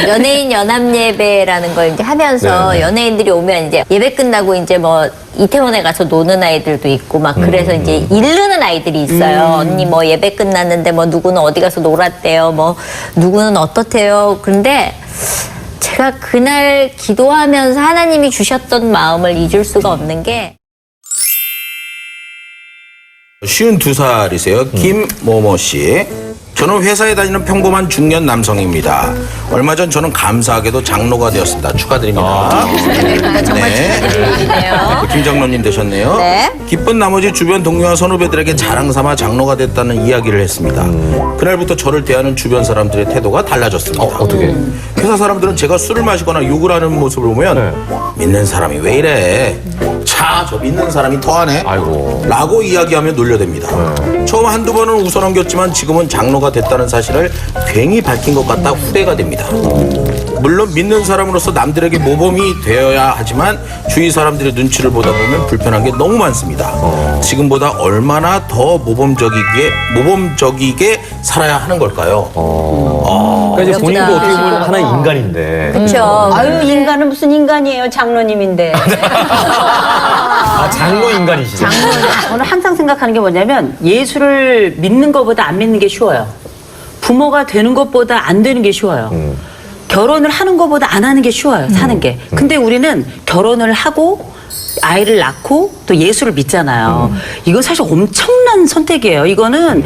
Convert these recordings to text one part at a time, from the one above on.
연예인 연합 예배라는 걸 이제 하면서 네. 연예인들이 오면 이제 예배 끝나고 이제 뭐 이태원에 가서 노는 아이들도 있고 막 그래서 이제 이르는 아이들이 있어요. 언니 뭐 예배 끝났는데 뭐 누구는 어디 가서 놀았대요. 뭐 누구는 어떻대요. 그런데 제가 그날 기도하면서 하나님이 주셨던 마음을 잊을 수가 없는 게 52살이세요. 김모모 씨. 저는 회사에 다니는 평범한 중년 남성입니다. 얼마 전 저는 감사하게도 장로가 되었습니다. 축하드립니다. 정말 축하드리네요. 김장로님 되셨네요. 네. 기쁜 나머지 주변 동료와 선후배들에게 자랑 삼아 장로가 됐다는 이야기를 했습니다. 그날부터 저를 대하는 주변 사람들의 태도가 달라졌습니다. 어떻게? 회사 사람들은 제가 술을 마시거나 욕을 하는 모습을 보면 믿는 사람이 왜 이래? 차, 저 믿는 사람이 더하네? 아이고. 라고 이야기하며 놀려댑니다. 처음 한두 번은 웃어넘겼지만 지금은 장로가 됐다는 사실을 괜히 밝힌 것 같다 후회가 됩니다. 물론 믿는 사람으로서 남들에게 모범이 되어야 하지만 주위 사람들의 눈치를 보다 보면 불편한 게 너무 많습니다. 지금보다 얼마나 더 모범적이게 살아야 하는 걸까요? 그러니까 이제 본인도 어렵다. 어떻게 보면 하나의 인간인데. 그렇죠. 아유, 인간은 무슨 인간이에요. 장로님인데. 아, 장로 인간이시죠? 저는 항상 생각하는 게 뭐냐면 예수를 믿는 것보다 안 믿는 게 쉬워요. 부모가 되는 것보다 안 되는 게 쉬워요. 결혼을 하는 것보다 안 하는 게 쉬워요. 사는 게. 근데 우리는 결혼을 하고 아이를 낳고 또 예수를 믿잖아요. 이건 사실 엄청난 선택이에요. 이거는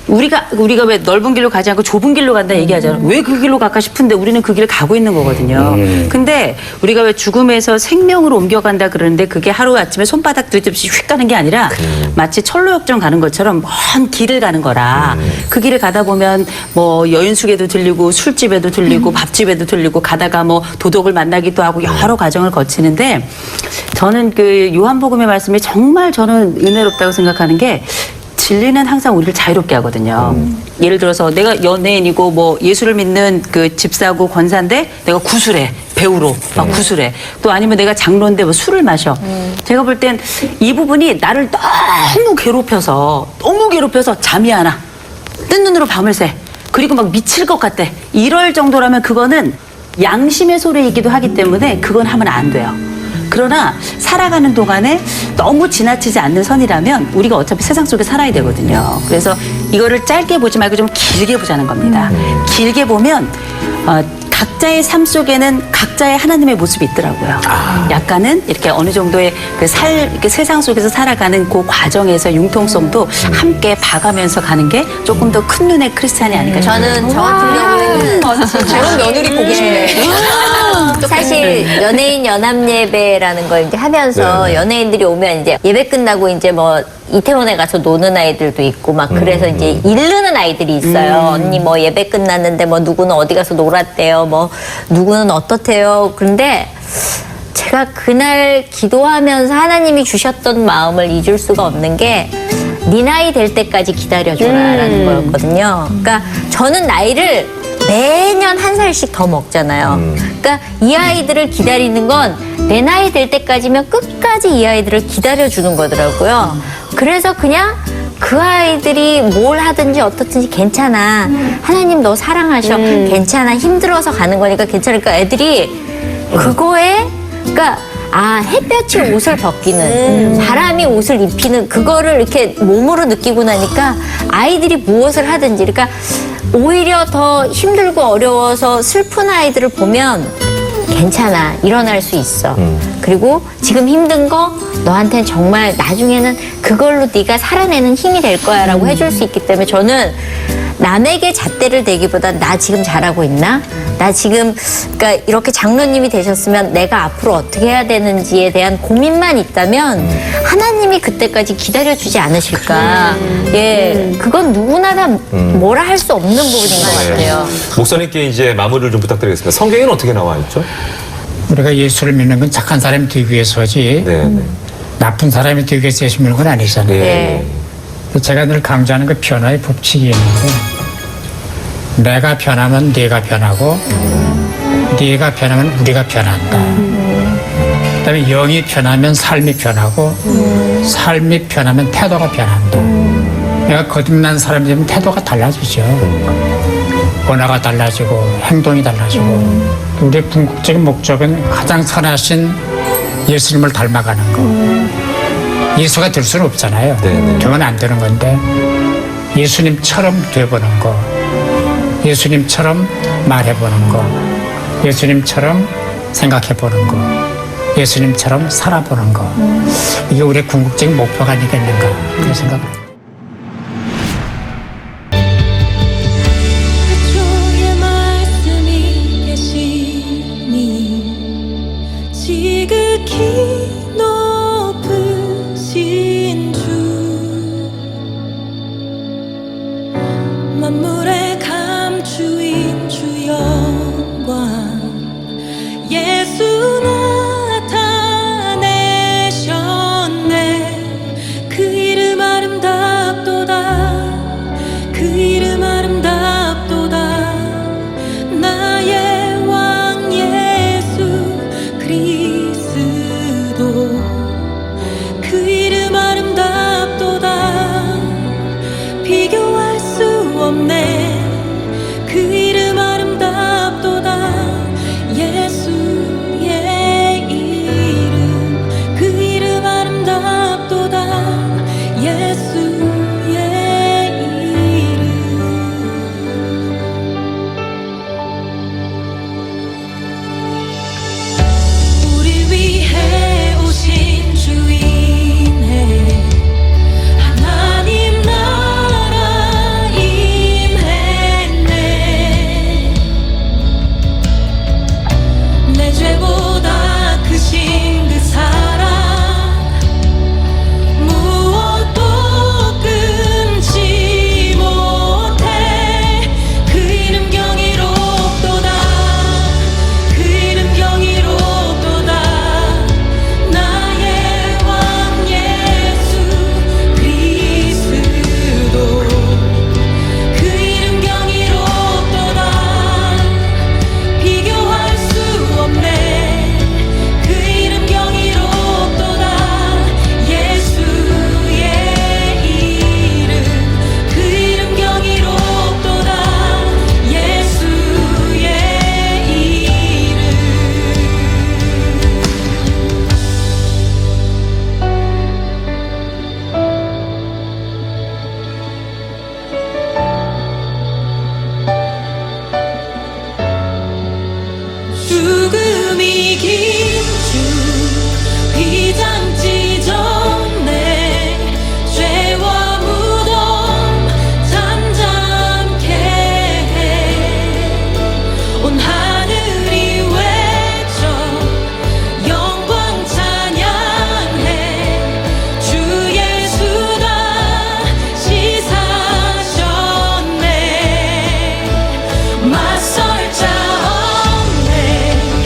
우리가 왜 넓은 길로 가지 않고 좁은 길로 간다 얘기하잖아요. 왜 그 길로 갈까 싶은데 우리는 그 길을 가고 있는 거거든요. 근데 우리가 왜 죽음에서 생명으로 옮겨간다 그러는데 그게 하루아침에 손바닥 들듯이 휙 가는 게 아니라 마치 철로역정 가는 것처럼 먼 길을 가는 거라. 그 길을 가다 보면 뭐 여인숙에도 들리고 술집에도 들리고 밥집에도 들리고 가다가 뭐 도덕을 만나기도 하고 여러 과정을 거치는데 저는 그 요한복음의 말씀이 정말 저는 은혜롭다고 생각하는 게 진리는 항상 우리를 자유롭게 하거든요. 예를 들어서 내가 연예인이고 뭐 예수를 믿는 그 집사고 권사인데 내가 구술해. 배우로 막 구술해. 또 아니면 내가 장로인데 뭐 술을 마셔. 제가 볼 땐 이 부분이 나를 너무 괴롭혀서 잠이 안 와. 뜬 눈으로 밤을 새. 그리고 막 미칠 것 같아. 이럴 정도라면 그거는 양심의 소리이기도 하기 때문에 그건 하면 안 돼요. 그러나 살아가는 동안에 너무 지나치지 않는 선이라면 우리가 어차피 세상 속에 살아야 되거든요. 그래서 이거를 짧게 보지 말고 좀 길게 보자는 겁니다. 길게 보면 각자의 삶 속에는 각자의 하나님의 모습이 있더라고요. 약간은 이렇게 어느 정도의 이렇게 세상 속에서 살아가는 그 과정에서 융통성도 함께 봐가면서 가는 게 조금 더 큰 눈의 크리스찬이 아닐까 싶어요. 저는 저 같은 경우에는 저런 며느리 보고 싶네. 사실 연예인 연합 예배라는 걸 이제 하면서 연예인들이 오면 이제 예배 끝나고 이제 뭐 이태원에 가서 노는 아이들도 있고 막 그래서 이제 이르는 아이들이 있어요. 언니 뭐 예배 끝났는데 뭐 누구는 어디 가서 놀았대요. 뭐 누구는 어떻대요. 그런데 제가 그날 기도하면서 하나님이 주셨던 마음을 잊을 수가 없는 게 네 나이 될 때까지 기다려줘라라는 거였거든요. 그러니까 저는 나이를 매년 한 살씩 더 먹잖아요. 그러니까 이 아이들을 기다리는 건 내 나이 될 때까지면 끝까지 이 아이들을 기다려주는 거더라고요. 그래서 그냥 그 아이들이 뭘 하든지 어떻든지 괜찮아. 하나님 너 사랑하셔. 괜찮아. 힘들어서 가는 거니까 괜찮으니까 애들이 그거에 그러니까 햇볕이 옷을 벗기는 바람이 옷을 입히는 그거를 이렇게 몸으로 느끼고 나니까 아이들이 무엇을 하든지 그러니까 오히려 더 힘들고 어려워서 슬픈 아이들을 보면 괜찮아. 일어날 수 있어. 그리고 지금 힘든 거 너한테는 정말 나중에는 그걸로 네가 살아내는 힘이 될 거야 라고 해줄 수 있기 때문에 저는 남에게 잣대를 대기보다 나 지금 잘하고 있나? 나 지금 그러니까 이렇게 장로님이 되셨으면 내가 앞으로 어떻게 해야 되는지에 대한 고민만 있다면 하나님이 그때까지 기다려주지 않으실까. 예, 그건 누구나 다 뭐라 할 수 없는 부분인 것 같아요. 목사님께 이제 마무리를 좀 부탁드리겠습니다. 성경에는 어떻게 나와 있죠? 우리가 예수를 믿는 건 착한 사람이 되기 위해서지 네. 나쁜 사람이 되기 위해서 예수 믿는 건 아니잖아요. 예. 제가 늘 강조하는 그 변화의 법칙이 있는데 내가 변하면 네가 변하고 네가 변하면 우리가 변한다. 그다음에 영이 변하면 삶이 변하고 삶이 변하면 태도가 변한다. 내가 거듭난 사람이 되면 태도가 달라지죠. 문화가 달라지고 행동이 달라지고 우리의 궁극적인 목적은 가장 선하신 예수님을 닮아가는 거. 예수가 될 수는 없잖아요. 네네. 되면 안 되는 건데 예수님처럼 돼보는 거, 예수님처럼 말해보는 거, 예수님처럼 생각해보는 거, 예수님처럼 살아보는 거. 이게 우리의 궁극적인 목표가 아니겠는가 그런 생각을 합니다. 주의 말씀이 계시니 지극히 높으신 주 만물의 감추인 주 영광 예수 나타내셨네 그 이름 아름답도다 그 이름 아름답도다 나의 왕 예수 그리스도 그 이름 아름답도다 비교할 수 없네 그 이름 아름답도다 예수의 이름 그 이름 아름답도다 예수의 이름 우리 위해 오신 주인의 하나님 나라 임했네 내 죄보다 크신 그 사랑 무엇도 끊지 못해 그 이름 경이롭도다 그 이름 경이롭도다 나의 왕 예수 그리스도 그 이름 경이롭도다 비교할 수 없네 그 이름 경이롭도다 예수의 이름 그 이름 경이롭도다 예수의 이름 죽음이 긴 주 휘장지 전에 죄와 무덤 잠잠케 해온 하늘이 외쳐 영광 찬양해 주 예수가 시사셨네 맞설 자 없네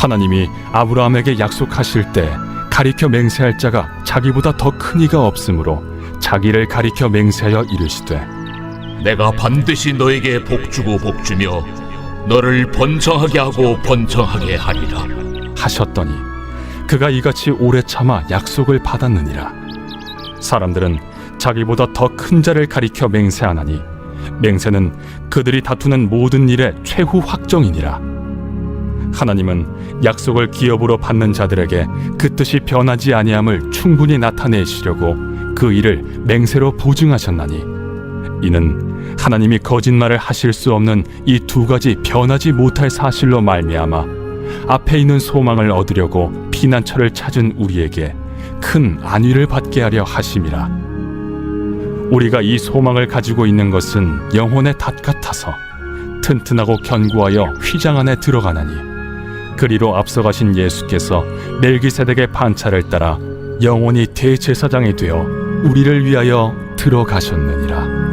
하나님이 아브라함에게 약속하실 때 가리켜 맹세할 자가 자기보다 더 큰 이가 없으므로 자기를 가리켜 맹세하여 이르시되 내가 반드시 너에게 복주고 복주며 너를 번성하게 하고 번성하게 하리라 하셨더니 그가 이같이 오래 참아 약속을 받았느니라. 사람들은 자기보다 더 큰 자를 가리켜 맹세하나니 맹세는 그들이 다투는 모든 일의 최후 확정이니라. 하나님은 약속을 기업으로 받는 자들에게 그 뜻이 변하지 아니함을 충분히 나타내시려고 그 일을 맹세로 보증하셨나니 이는 하나님이 거짓말을 하실 수 없는 이 두 가지 변하지 못할 사실로 말미암아 앞에 있는 소망을 얻으려고 피난처를 찾은 우리에게 큰 안위를 받게 하려 하심이라. 우리가 이 소망을 가지고 있는 것은 영혼의 닷 같아서 튼튼하고 견고하여 휘장 안에 들어가나니 그리로 앞서가신 예수께서 멜기세덱의 반차를 따라 영원히 대제사장이 되어 우리를 위하여 들어가셨느니라.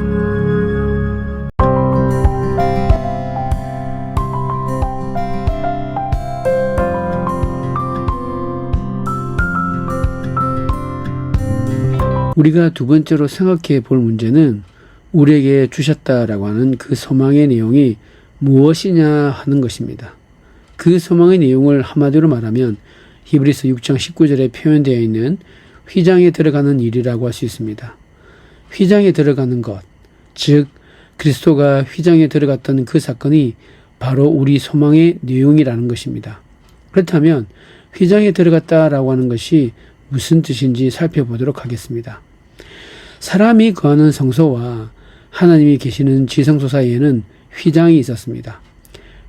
우리가 두 번째로 생각해 볼 문제는 우리에게 주셨다라고 하는 그 소망의 내용이 무엇이냐 하는 것입니다. 그 소망의 내용을 한마디로 말하면 히브리서 6장 19절에 표현되어 있는 휘장에 들어가는 일이라고 할 수 있습니다. 휘장에 들어가는 것, 즉 그리스도가 휘장에 들어갔던 그 사건이 바로 우리 소망의 내용이라는 것입니다. 그렇다면 휘장에 들어갔다라고 하는 것이 무슨 뜻인지 살펴보도록 하겠습니다. 사람이 거하는 성소와 하나님이 계시는 지성소 사이에는 휘장이 있었습니다.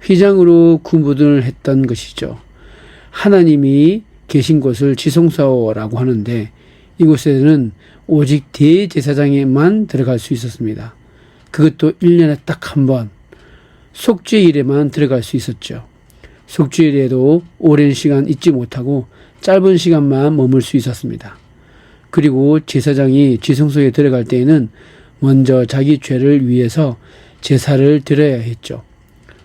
휘장으로 구분을 했던 것이죠. 하나님이 계신 곳을 지성소라고 하는데 이곳에는 오직 대제사장에만 들어갈 수 있었습니다. 그것도 1년에 딱 한 번 속죄일에만 들어갈 수 있었죠. 속죄일에도 오랜 시간 있지 못하고 짧은 시간만 머물 수 있었습니다. 그리고 제사장이 지성소에 들어갈 때에는 먼저 자기 죄를 위해서 제사를 드려야 했죠.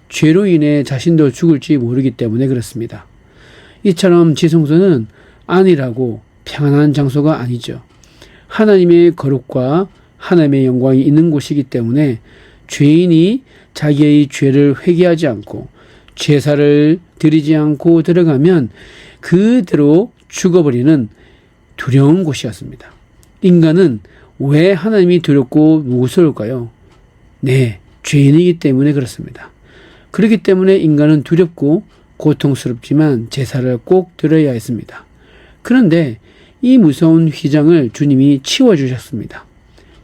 죄로 인해 자신도 죽을지 모르기 때문에 그렇습니다. 이처럼 지성소는 안일하고 평안한 장소가 아니죠. 하나님의 거룩과 하나님의 영광이 있는 곳이기 때문에 죄인이 자기의 죄를 회개하지 않고 제사를 드리지 않고 들어가면 그대로 죽어버리는 두려운 곳이었습니다. 인간은 왜 하나님이 두렵고 무서울까요? 네, 죄인이기 때문에 그렇습니다. 그렇기 때문에 인간은 두렵고 고통스럽지만 제사를 꼭 드려야 했습니다. 그런데 이 무서운 휘장을 주님이 치워주셨습니다.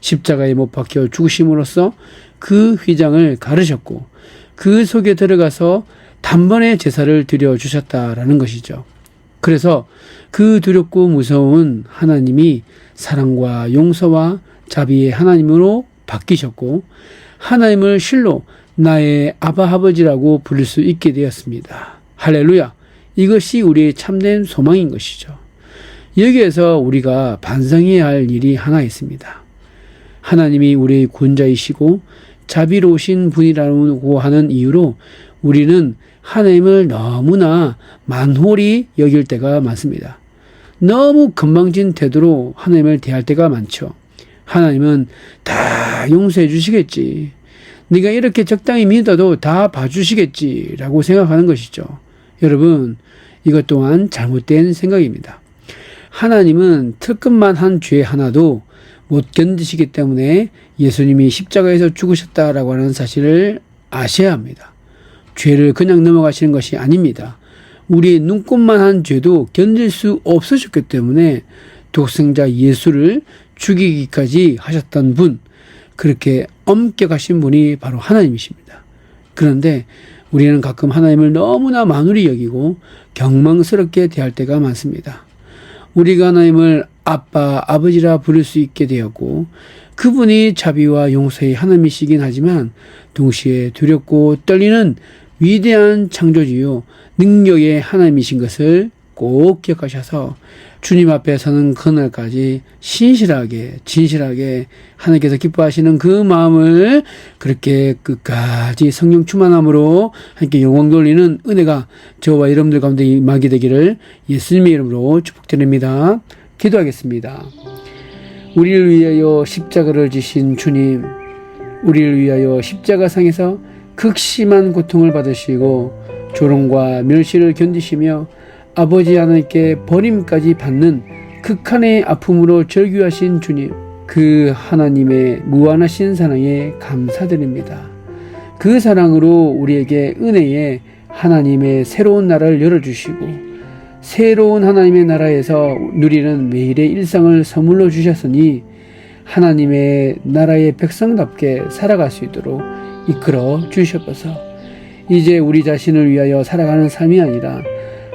십자가에 못 박혀 죽으심으로써 그 휘장을 가르셨고 그 속에 들어가서 단번에 제사를 드려주셨다라는 것이죠. 그래서 그 두렵고 무서운 하나님이 사랑과 용서와 자비의 하나님으로 바뀌셨고 하나님을 실로 나의 아바 아버지라고 부를 수 있게 되었습니다. 할렐루야! 이것이 우리의 참된 소망인 것이죠. 여기에서 우리가 반성해야 할 일이 하나 있습니다. 하나님이 우리의 구원자이시고 자비로우신 분이라고 하는 이유로 우리는 하나님을 너무나 만홀히 여길 때가 많습니다. 너무 건방진 태도로 하나님을 대할 때가 많죠. 하나님은 다 용서해 주시겠지. 네가 이렇게 적당히 믿어도 다 봐주시겠지 라고 생각하는 것이죠. 여러분, 이것 또한 잘못된 생각입니다. 하나님은 틀끝만 한 죄 하나도 못 견디시기 때문에 예수님이 십자가에서 죽으셨다라고 하는 사실을 아셔야 합니다. 죄를 그냥 넘어가시는 것이 아닙니다. 우리의 눈꼽만 한 죄도 견딜 수 없으셨기 때문에 독생자 예수를 죽이기까지 하셨던 분, 그렇게 엄격하신 분이 바로 하나님이십니다. 그런데 우리는 가끔 하나님을 너무나 만홀히 여기고 경망스럽게 대할 때가 많습니다. 우리가 하나님을 아빠, 아버지라 부를 수 있게 되었고 그분이 자비와 용서의 하나님이시긴 하지만 동시에 두렵고 떨리는 위대한 창조주요 능력의 하나님이신 것을 꼭 기억하셔서 주님 앞에 서는 그날까지 신실하게 진실하게 하나님께서 기뻐하시는 그 마음을 그렇게 끝까지 성령 충만함으로 함께 영광 돌리는 은혜가 저와 여러분들 가운데 임하게 되기를 예수님의 이름으로 축복드립니다. 기도하겠습니다. 우리를 위하여 십자가를 지신 주님, 우리를 위하여 십자가상에서 극심한 고통을 받으시고 조롱과 멸시를 견디시며 아버지 하나님께 버림까지 받는 극한의 아픔으로 절규하신 주님, 그 하나님의 무한하신 사랑에 감사드립니다. 그 사랑으로 우리에게 은혜의 하나님의 새로운 나라를 열어주시고 새로운 하나님의 나라에서 누리는 매일의 일상을 선물로 주셨으니 하나님의 나라의 백성답게 살아갈 수 있도록 이끌어 주시옵소서. 이제 우리 자신을 위하여 살아가는 삶이 아니라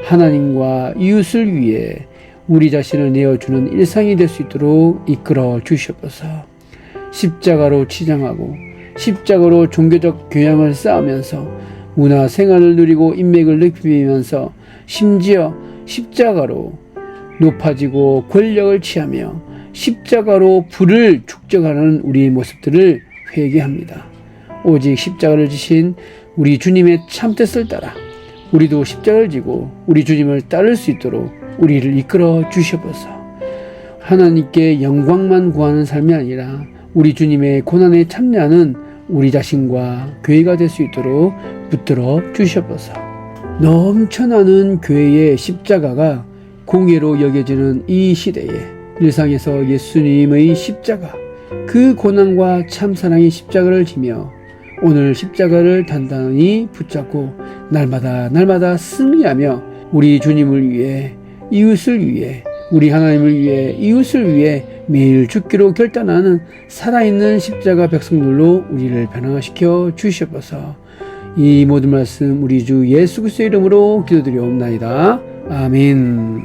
하나님과 이웃을 위해 우리 자신을 내어주는 일상이 될 수 있도록 이끌어 주시옵소서. 십자가로 치장하고 십자가로 종교적 교양을 쌓으면서 문화 생활을 누리고 인맥을 넓히면서 심지어 십자가로 높아지고 권력을 취하며 십자가로 부를 축적하는 우리의 모습들을 회개합니다. 오직 십자가를 지신 우리 주님의 참뜻을 따라 우리도 십자가를 지고 우리 주님을 따를 수 있도록 우리를 이끌어 주시옵소서. 하나님께 영광만 구하는 삶이 아니라 우리 주님의 고난에 참여하는 우리 자신과 교회가 될 수 있도록 붙들어 주시옵소서. 넘쳐나는 교회의 십자가가 공예로 여겨지는 이 시대에 일상에서 예수님의 십자가, 그 고난과 참사랑의 십자가를 지며 오늘 십자가를 단단히 붙잡고 날마다 승리하며 우리 주님을 위해, 이웃을 위해, 우리 하나님을 위해, 이웃을 위해 매일 죽기로 결단하는 살아있는 십자가 백성들로 우리를 변화시켜 주시옵소서. 이 모든 말씀 우리 주 예수 그리스도의 이름으로 기도드리옵나이다. 아멘.